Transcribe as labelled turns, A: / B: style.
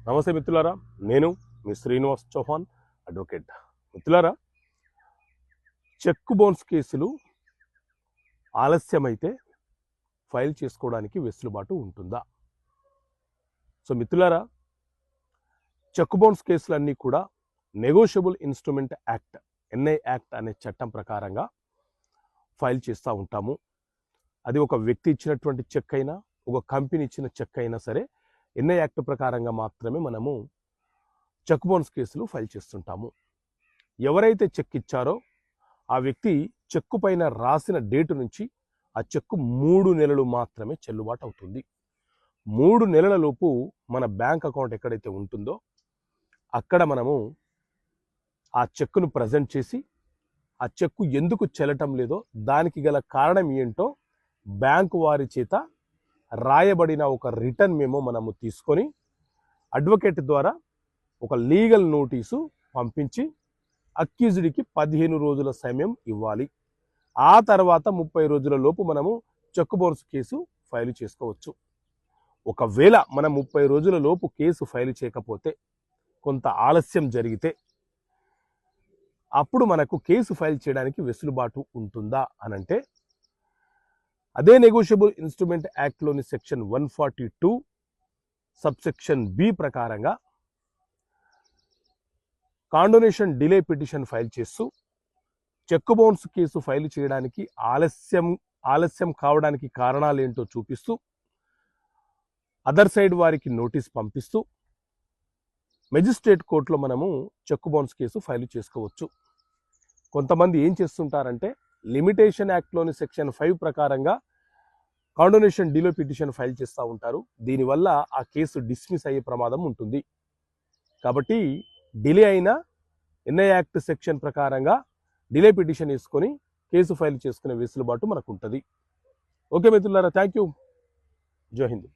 A: నమస్తే మిత్రులారా, నేను మీ శ్రీనివాస్ చౌహాన్ అడ్వకేట్. మిత్రులారా, చెక్ బౌన్స్ కేసులు ఆలస్యమైతే ఫైల్ చేసుకోవడానికి వెసులుబాటు ఉంటుందా? సో మిత్రులారా, చెక్ బౌన్స్ కేసులన్నీ కూడా negotiable instrument act NI act అనే చట్టం ప్రకారంగా ఫైల్ చేస్తూ ఉంటాము. అది ఒక వ్యక్తి ఇచ్చినటువంటి చెక్ అయినా, ఒక కంపెనీ ఇచ్చిన చెక్ అయినా సరే ఎన్ఐ యాక్ట్ ప్రకారంగా మాత్రమే మనము చెక్ బౌన్స్ కేసులు ఫైల్ చేస్తుంటాము. ఎవరైతే చెక్ ఇచ్చారో ఆ వ్యక్తి చెక్కు పైన రాసిన డేటు నుంచి ఆ చెక్కు 3 నెలలు మాత్రమే చెల్లుబాటు అవుతుంది. 3 నెలల లోపు మన బ్యాంక్ అకౌంట్ ఎక్కడైతే ఉంటుందో అక్కడ మనము ఆ చెక్కును ప్రజెంట్ చేసి ఆ చెక్కు ఎందుకు చెల్లటం లేదో దానికి గల కారణం ఏంటో బ్యాంకు వారి చేత రాయబడిన ఒక రిటర్న్ మెమో మనము తీసుకొని అడ్వకేట్ ద్వారా ఒక లీగల్ నోటీసు పంపించి అక్యూజ్డ్కి 15 రోజుల సమయం ఇవ్వాలి. ఆ తర్వాత 30 రోజుల లోపు మనము చెక్ బౌన్స్ కేసు ఫైల్ చేసుకోవచ్చు. ఒకవేళ మనం 30 రోజుల లోపు కేసు ఫైల్ చేయకపోతే, కొంత ఆలస్యం జరిగితే, అప్పుడు మనకు కేసు ఫైల్ చేయడానికి వెసులుబాటు ఉంటుందా అనంటే, అదే నెగోషియబుల్ ఇన్స్ట్రుమెంట్ యాక్ట్లోని సెక్షన్ 142 సబ్సెక్షన్ బి ప్రకారంగా కాండోనేషన్ డిలే పిటిషన్ ఫైల్ చేస్తూ చెక్ బౌన్స్ కేసు ఫైల్ చేయడానికి ఆలస్యం కావడానికి కారణాలు ఏంటో చూపిస్తూ అదర్ సైడ్ వారికి నోటీస్ పంపిస్తూ మెజిస్ట్రేట్ కోర్టులో మనము చెక్ బౌన్స్ కేసు ఫైల్ చేసుకోవచ్చు. కొంతమంది ఏం చేస్తుంటారంటే, లిమిటేషన్ యాక్ట్లోని సెక్షన్ 5 ప్రకారంగా కాండోనేషన్ డిలే పిటిషన్ ఫైల్ చేస్తూ ఉంటారు. దీనివల్ల ఆ కేసు డిస్మిస్ అయ్యే ప్రమాదం ఉంటుంది. కాబట్టి డిలే అయిన ఎన్ఐ యాక్ట్ సెక్షన్ ప్రకారంగా డిలే పిటిషన్ వేసుకొని కేసు ఫైల్ చేసుకునే వెసులుబాటు మనకు ఉంటుంది. ఓకే మిత్రులారా, థ్యాంక్ యూ. జై హింద్.